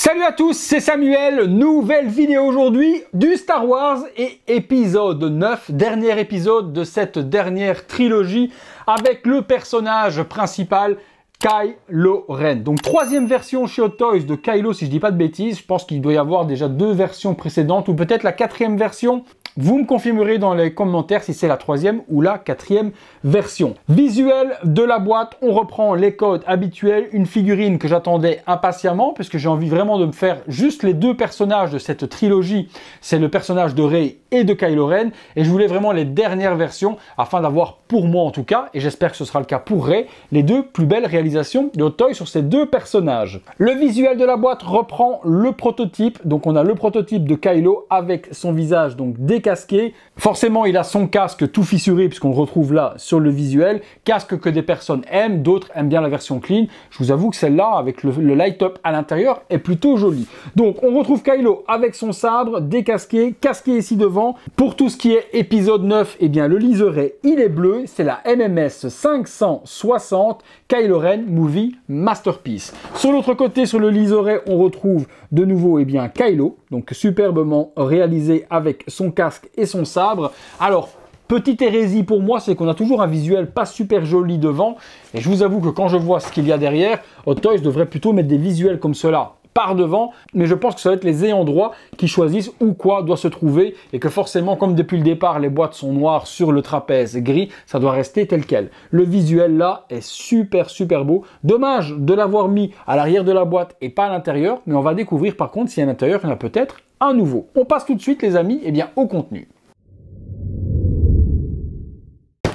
Salut à tous, c'est Samuel, nouvelle vidéo aujourd'hui du Star Wars et épisode 9, dernier épisode de cette dernière trilogie avec le personnage principal Kylo Ren. Donc troisième version chez Hot Toys de Kylo si je dis pas de bêtises, je pense qu'il doit y avoir déjà deux versions précédentes ou peut-être la quatrième version. Vous me confirmerez dans les commentaires si c'est la troisième ou la quatrième version. Visuel de la boîte, on reprend les codes habituels, une figurine que j'attendais impatiemment puisque j'ai envie vraiment de me faire juste les deux personnages de cette trilogie. C'est le personnage de Rey et de Kylo Ren et je voulais vraiment les dernières versions afin d'avoir pour moi en tout cas, et j'espère que ce sera le cas pour Rey, les deux plus belles réalisations de Hot Toys sur ces deux personnages. Le visuel de la boîte reprend le prototype, donc on a le prototype de Kylo avec son visage donc décasqué. Forcément il a son casque tout fissuré puisqu'on le retrouve là sur le visuel, casque que des personnes aiment, d'autres aiment bien la version clean. Je vous avoue que celle-là avec le light-up à l'intérieur est plutôt jolie. Donc on retrouve Kylo avec son sabre décasqué, casqué ici devant. Pour tout ce qui est épisode 9, eh bien le liseré il est bleu, c'est la MMS 560 Kylo Ren Movie Masterpiece. Sur l'autre côté, sur le liseré, on retrouve de nouveau bien Kylo, donc superbement réalisé avec son casque et son sabre. Alors, petite hérésie pour moi, c'est qu'on a toujours un visuel pas super joli devant. Et je vous avoue que quand je vois ce qu'il y a derrière, Hot Toys devrait plutôt mettre des visuels comme cela par devant, mais je pense que ça va être les ayants droit qui choisissent où quoi doit se trouver et que forcément, comme depuis le départ, les boîtes sont noires sur le trapèze gris, ça doit rester tel quel. Le visuel là est super beau. Dommage de l'avoir mis à l'arrière de la boîte et pas à l'intérieur, mais on va découvrir par contre si à l'intérieur, il y en a peut-être un nouveau. On passe tout de suite les amis au contenu.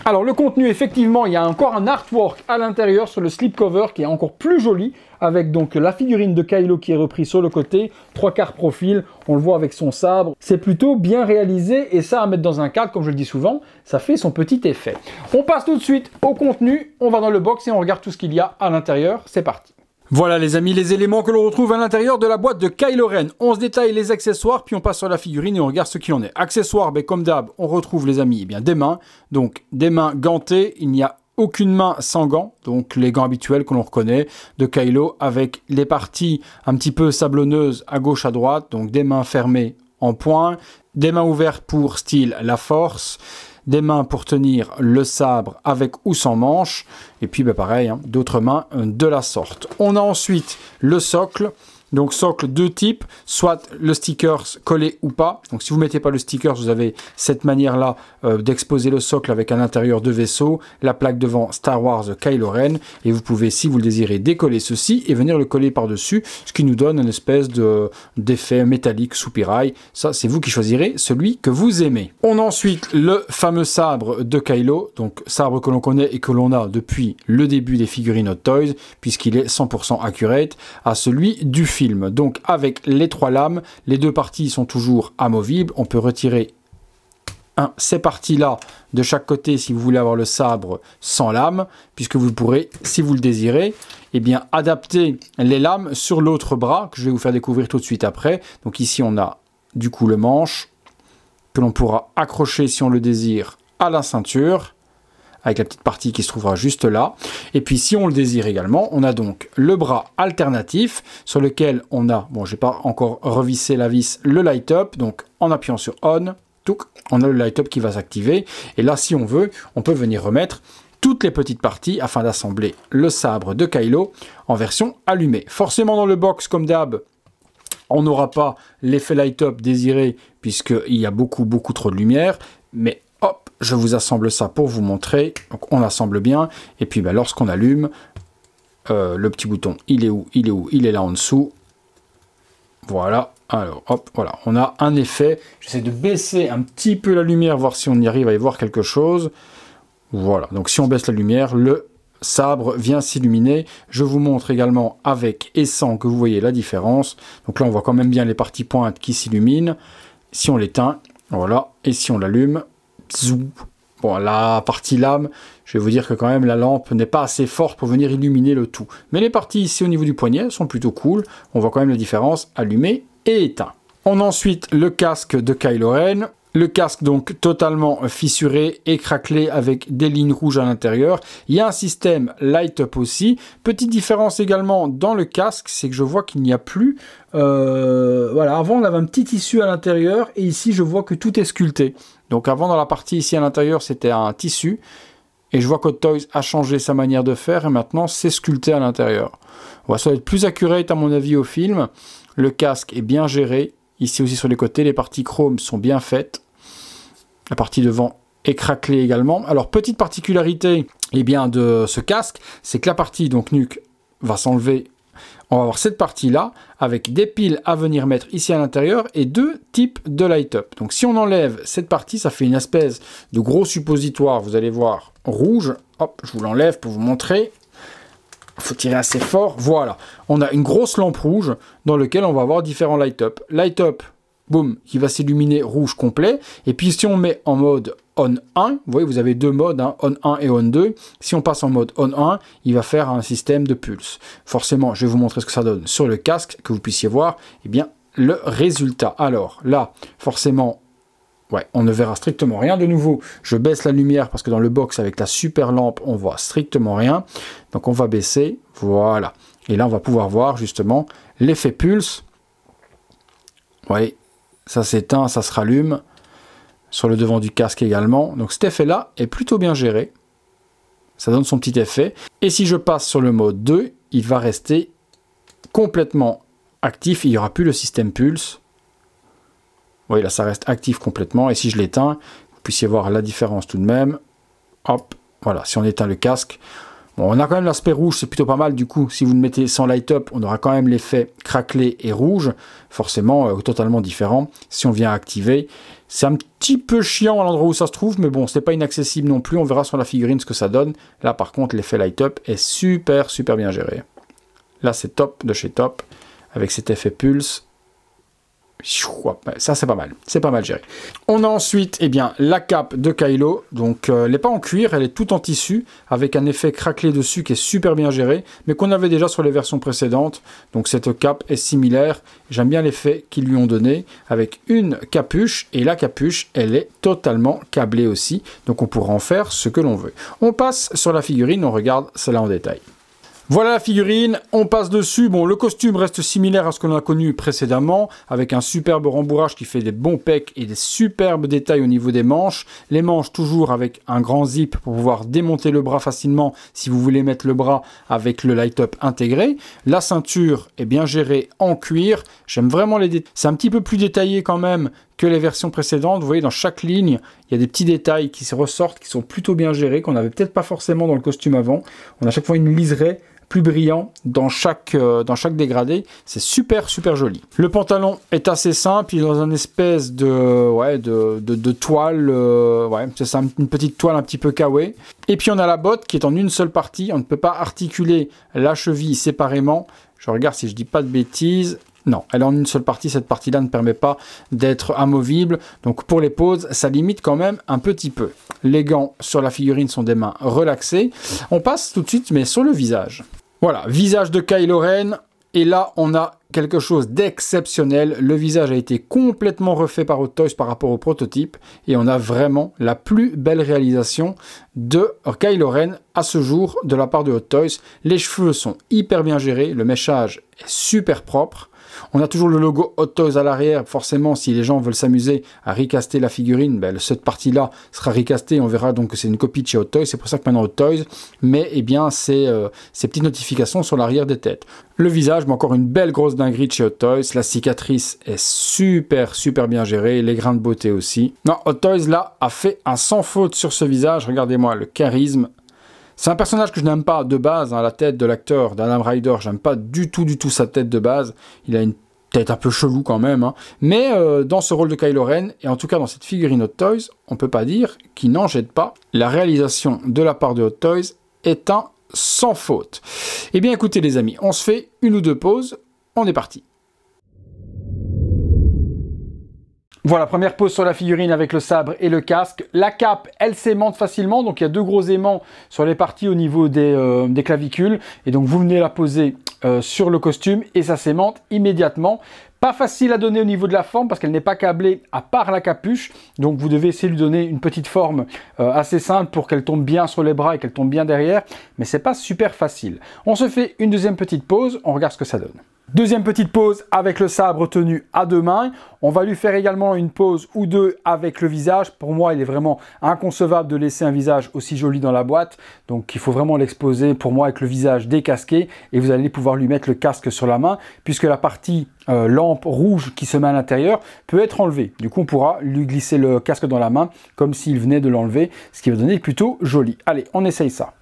Alors le contenu, effectivement, il y a encore un artwork à l'intérieur sur le slipcover qui est encore plus joli, avec donc la figurine de Kylo qui est reprise sur le côté, 3/4 profil, on le voit avec son sabre. C'est plutôt bien réalisé et ça à mettre dans un cadre, comme je le dis souvent, ça fait son petit effet. On passe tout de suite au contenu, on va dans le box et on regarde tout ce qu'il y a à l'intérieur, c'est parti. Voilà les amis, les éléments que l'on retrouve à l'intérieur de la boîte de Kylo Ren. On se détaille les accessoires, puis on passe sur la figurine et on regarde ce qu'il en est. Accessoires, comme d'hab, on retrouve les amis des mains. Donc des mains gantées, il n'y a aucune main sans gants, donc les gants habituels que l'on reconnaît de Kylo, avec les parties un petit peu sablonneuses à gauche à droite, donc des mains fermées en poing, des mains ouvertes pour style la force, des mains pour tenir le sabre avec ou sans manche, et puis pareil, d'autres mains de la sorte. On a ensuite le socle, donc socle deux types, soit le sticker collé ou pas. Donc si vous ne mettez pas le sticker, vous avez cette manière-là d'exposer le socle avec un intérieur de vaisseau, la plaque devant Star Wars Kylo Ren, et vous pouvez, si vous le désirez, décoller ceci et venir le coller par-dessus, ce qui nous donne une espèce d'effet métallique soupirail. Ça, c'est vous qui choisirez celui que vous aimez. On a ensuite le fameux sabre de Kylo, donc sabre que l'on connaît et que l'on a depuis le début des figurines Hot Toys, puisqu'il est 100% accurate à celui du film. Donc avec les trois lames, les deux parties sont toujours amovibles. On peut retirer ces parties-là de chaque côté si vous voulez avoir le sabre sans lame, puisque vous pourrez, si vous le désirez, adapter les lames sur l'autre bras, que je vais vous faire découvrir tout de suite après. Donc ici on a du coup le manche, que l'on pourra accrocher si on le désire à la ceinture, avec la petite partie qui se trouvera juste là. Et puis si on le désire également, on a donc le bras alternatif sur lequel on a, bon j'ai pas encore revissé la vis, le light up, donc en appuyant sur on, on a le light up qui va s'activer. Et là si on veut, on peut venir remettre toutes les petites parties afin d'assembler le sabre de Kylo en version allumée. Forcément dans le box comme d'hab, on n'aura pas l'effet light up désiré puisqu'il y a beaucoup trop de lumière, mais hop, je vous assemble ça pour vous montrer. Donc on assemble bien. Et puis lorsqu'on allume, le petit bouton, il est où? Il est là en dessous. Voilà. Alors hop, voilà. On a un effet. J'essaie de baisser un petit peu la lumière, voir si on y arrive à y voir quelque chose. Voilà. Donc si on baisse la lumière, le sabre vient s'illuminer. Je vous montre également avec et sans que vous voyez la différence. Donc là, on voit quand même bien les parties pointes qui s'illuminent. Si on l'éteint, voilà. Et si on l'allume, bon, la partie lame, je vais vous dire que quand même la lampe n'est pas assez forte pour venir illuminer le tout. Mais les parties ici au niveau du poignet sont plutôt cool. On voit quand même la différence allumé et éteint. On a ensuite le casque de Kylo Ren. Le casque donc totalement fissuré et craquelé avec des lignes rouges à l'intérieur. Il y a un système light up aussi. Petite différence également dans le casque, c'est que je vois qu'il n'y a plus... voilà, avant on avait un petit tissu à l'intérieur et ici je vois que tout est sculpté. Donc avant dans la partie ici à l'intérieur c'était un tissu et je vois que Hot Toys a changé sa manière de faire et maintenant c'est sculpté à l'intérieur. Ouais, ça va être plus accurate à mon avis au film. Le casque est bien géré. Ici aussi sur les côtés, les parties chrome sont bien faites. La partie devant est craquelée également. Alors, petite particularité de ce casque, c'est que la partie donc nuque va s'enlever. On va avoir cette partie-là avec des piles à venir mettre ici à l'intérieur et deux types de light-up. Donc, si on enlève cette partie, ça fait une espèce de gros suppositoire, vous allez voir, rouge. Hop, je vous l'enlève pour vous montrer. Il faut tirer assez fort. Voilà, on a une grosse lampe rouge dans laquelle on va avoir différents light-up. Light-up, boum, qui va s'illuminer rouge complet. Et puis si on met en mode on 1, vous voyez, vous avez deux modes, hein, on 1 et on 2. Si on passe en mode on 1, il va faire un système de pulse. Forcément, je vais vous montrer ce que ça donne sur le casque, que vous puissiez voir le résultat. Alors là, forcément, ouais, on ne verra strictement rien de nouveau. Je baisse la lumière parce que dans le box avec la super lampe, on voit strictement rien. Donc on va baisser, voilà. Et là, on va pouvoir voir justement l'effet pulse. Vous voyez, ça s'éteint, ça se rallume. Sur le devant du casque également. Donc cet effet-là est plutôt bien géré. Ça donne son petit effet. Et si je passe sur le mode 2, il va rester complètement actif. Il n'y aura plus le système pulse. Vous voyez, là, ça reste actif complètement. Et si je l'éteins, vous puissiez voir la différence tout de même. Hop, voilà, si on éteint le casque. Bon, on a quand même l'aspect rouge, c'est plutôt pas mal. Du coup, si vous le mettez sans light-up, on aura quand même l'effet craquelé et rouge. Forcément, totalement différent. Si on vient activer, c'est un petit peu chiant à l'endroit où ça se trouve. Mais bon, c'est pas inaccessible non plus. On verra sur la figurine ce que ça donne. Là, par contre, l'effet light-up est super, super bien géré. Là, c'est top de chez top. Avec cet effet pulse. Ça c'est pas mal géré. On a ensuite la cape de Kylo, donc elle n'est pas en cuir, elle est toute en tissu, avec un effet craquelé dessus qui est super bien géré, mais qu'on avait déjà sur les versions précédentes, donc cette cape est similaire, j'aime bien l'effet qu'ils lui ont donné, avec une capuche, et la capuche elle est totalement câblée aussi, donc on pourra en faire ce que l'on veut. On passe sur la figurine, on regarde cela en détail. Voilà la figurine, on passe dessus. Bon, le costume reste similaire à ce que l'on a connu précédemment, avec un superbe rembourrage qui fait des bons pecs et des superbes détails au niveau des manches. Les manches toujours avec un grand zip pour pouvoir démonter le bras facilement si vous voulez mettre le bras avec le light-up intégré. La ceinture est bien gérée en cuir. J'aime vraiment les détails. C'est un petit peu plus détaillé quand même que les versions précédentes. Vous voyez, dans chaque ligne, il y a des petits détails qui se ressortent, qui sont plutôt bien gérés, qu'on n'avait peut-être pas forcément dans le costume avant. On a à chaque fois une liserée plus brillant dans chaque dégradé. C'est super joli. Le pantalon est assez simple, il est dans une espèce de toile, c'est ça, une petite toile un petit peu kawé. Et puis on a la botte qui est en une seule partie, on ne peut pas articuler la cheville séparément. Je regarde si je dis pas de bêtises. Non, elle est en une seule partie, cette partie-là ne permet pas d'être amovible. Donc pour les poses, ça limite quand même un petit peu. Les gants sur la figurine sont des mains relaxées. On passe tout de suite mais sur le visage. Voilà, visage de Kylo Ren. Et là, on a quelque chose d'exceptionnel. Le visage a été complètement refait par Hot Toys par rapport au prototype. Et on a vraiment la plus belle réalisation de Kylo Ren à ce jour de la part de Hot Toys. Les cheveux sont hyper bien gérés. Le méchage est super propre. On a toujours le logo Hot Toys à l'arrière. Forcément, si les gens veulent s'amuser à recaster la figurine, cette partie-là sera recastée. On verra donc que c'est une copie de chez Hot Toys. C'est pour ça que maintenant Hot Toys met ces petites notifications sur l'arrière des têtes. Le visage, mais encore une belle grosse dinguerie de chez Hot Toys. La cicatrice est super bien gérée. Les grains de beauté aussi. Non, Hot Toys là a fait un sans faute sur ce visage. Regardez-moi le charisme. C'est un personnage que je n'aime pas de base, hein, la tête de l'acteur d'Adam Ryder, j'aime pas du tout sa tête de base. Il a une tête un peu chelou quand même, hein. Mais dans ce rôle de Kylo Ren, et en tout cas dans cette figurine Hot Toys, on peut pas dire qu'il n'en jette pas. La réalisation de la part de Hot Toys est un sans faute. Eh bien écoutez les amis, on se fait une ou deux pauses, on est parti. Voilà, première pose sur la figurine avec le sabre et le casque. La cape, elle s'aimante facilement, donc il y a 2 gros aimants sur les parties au niveau des clavicules. Et donc vous venez la poser sur le costume et ça s'aimante immédiatement. Pas facile à donner au niveau de la forme parce qu'elle n'est pas câblée à part la capuche. Donc vous devez essayer de lui donner une petite forme assez simple pour qu'elle tombe bien sur les bras et qu'elle tombe bien derrière. Mais c'est pas super facile. On se fait une deuxième petite pause, on regarde ce que ça donne. Deuxième petite pause avec le sabre tenu à 2 mains. On va lui faire également une pause ou 2 avec le visage. Pour moi, il est vraiment inconcevable de laisser un visage aussi joli dans la boîte. Donc, il faut vraiment l'exposer pour moi avec le visage décasqué. Et vous allez pouvoir lui mettre le casque sur la main puisque la partie lampe rouge qui se met à l'intérieur peut être enlevée. Du coup, on pourra lui glisser le casque dans la main comme s'il venait de l'enlever, ce qui va donner plutôt joli. Allez, on essaye ça.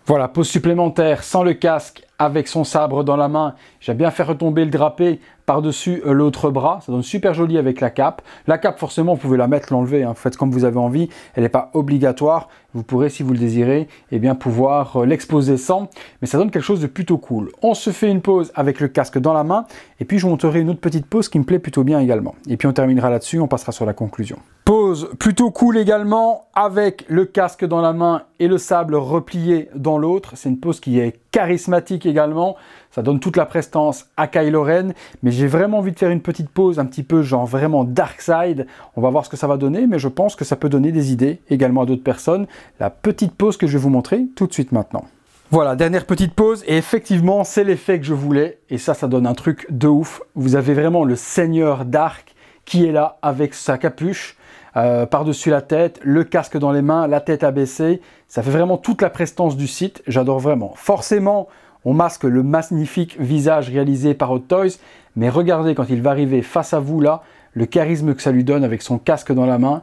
Voilà, pose supplémentaire sans le casque avec son sabre dans la main. J'aime bien faire retomber le drapé par-dessus l'autre bras. Ça donne super joli avec la cape. La cape, forcément, vous pouvez la mettre, l'enlever. Hein. Faites comme vous avez envie. Elle n'est pas obligatoire. Vous pourrez, si vous le désirez, eh bien, pouvoir l'exposer sans. Mais ça donne quelque chose de plutôt cool. On se fait une pause avec le casque dans la main. Et puis, je vous montrerai une autre petite pause qui me plaît plutôt bien également. Et puis, on terminera là-dessus. On passera sur la conclusion. Pose plutôt cool également avec le casque dans la main et le sabre replié dans l'autre. C'est une pose qui est charismatique également. Ça donne toute la prestance à Kylo Ren. Mais j'ai vraiment envie de faire une petite pause un petit peu genre vraiment dark side. On va voir ce que ça va donner. Mais je pense que ça peut donner des idées également à d'autres personnes. La petite pause que je vais vous montrer tout de suite maintenant. Voilà, dernière petite pause. Et effectivement, c'est l'effet que je voulais. Et ça donne un truc de ouf. Vous avez vraiment le Seigneur Dark qui est là avec sa capuche. Par-dessus la tête, le casque dans les mains, la tête abaissée. Ça fait vraiment toute la prestance du site. J'adore vraiment. Forcément, on masque le magnifique visage réalisé par Hot Toys. Mais regardez quand il va arriver face à vous là, le charisme que ça lui donne avec son casque dans la main,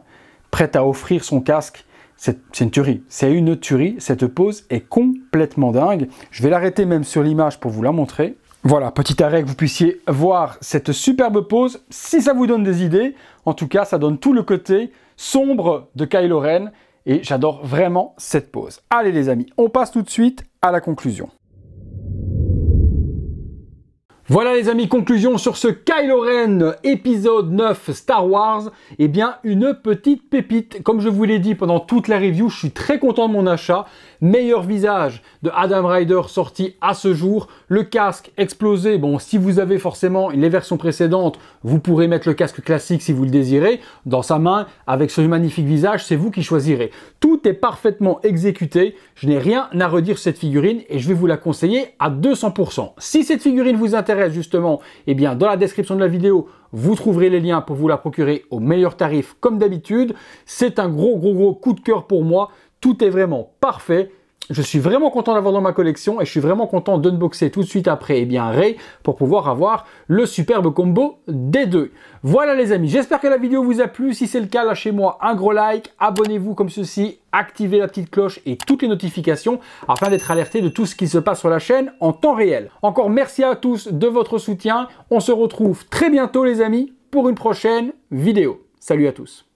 prêt à offrir son casque. C'est une tuerie. C'est une tuerie. Cette pose est complètement dingue. Je vais l'arrêter même sur l'image pour vous la montrer. Voilà, petit arrêt que vous puissiez voir cette superbe pose, si ça vous donne des idées. En tout cas, ça donne tout le côté sombre de Kylo Ren et j'adore vraiment cette pose. Allez les amis, on passe tout de suite à la conclusion. Voilà les amis, conclusion sur ce Kylo Ren épisode 9 Star Wars. Eh bien, une petite pépite. Comme je vous l'ai dit pendant toute la review, je suis très content de mon achat. Meilleur visage de Adam Ryder sorti à ce jour. Le casque explosé. Bon, si vous avez forcément les versions précédentes, vous pourrez mettre le casque classique si vous le désirez. Dans sa main, avec ce magnifique visage, c'est vous qui choisirez. Tout est parfaitement exécuté. Je n'ai rien à redire sur cette figurine et je vais vous la conseiller à 200%. Si cette figurine vous intéresse justement, eh bien, dans la description de la vidéo, vous trouverez les liens pour vous la procurer au meilleur tarif comme d'habitude. C'est un gros coup de cœur pour moi. Tout est vraiment parfait. Je suis vraiment content d'avoir dans ma collection et je suis vraiment content d'unboxer tout de suite après Rey pour pouvoir avoir le superbe combo des deux. Voilà les amis, j'espère que la vidéo vous a plu. Si c'est le cas, lâchez-moi un gros like, abonnez-vous comme ceci, activez la petite cloche et toutes les notifications afin d'être alerté de tout ce qui se passe sur la chaîne en temps réel. Encore merci à tous de votre soutien. On se retrouve très bientôt les amis pour une prochaine vidéo. Salut à tous.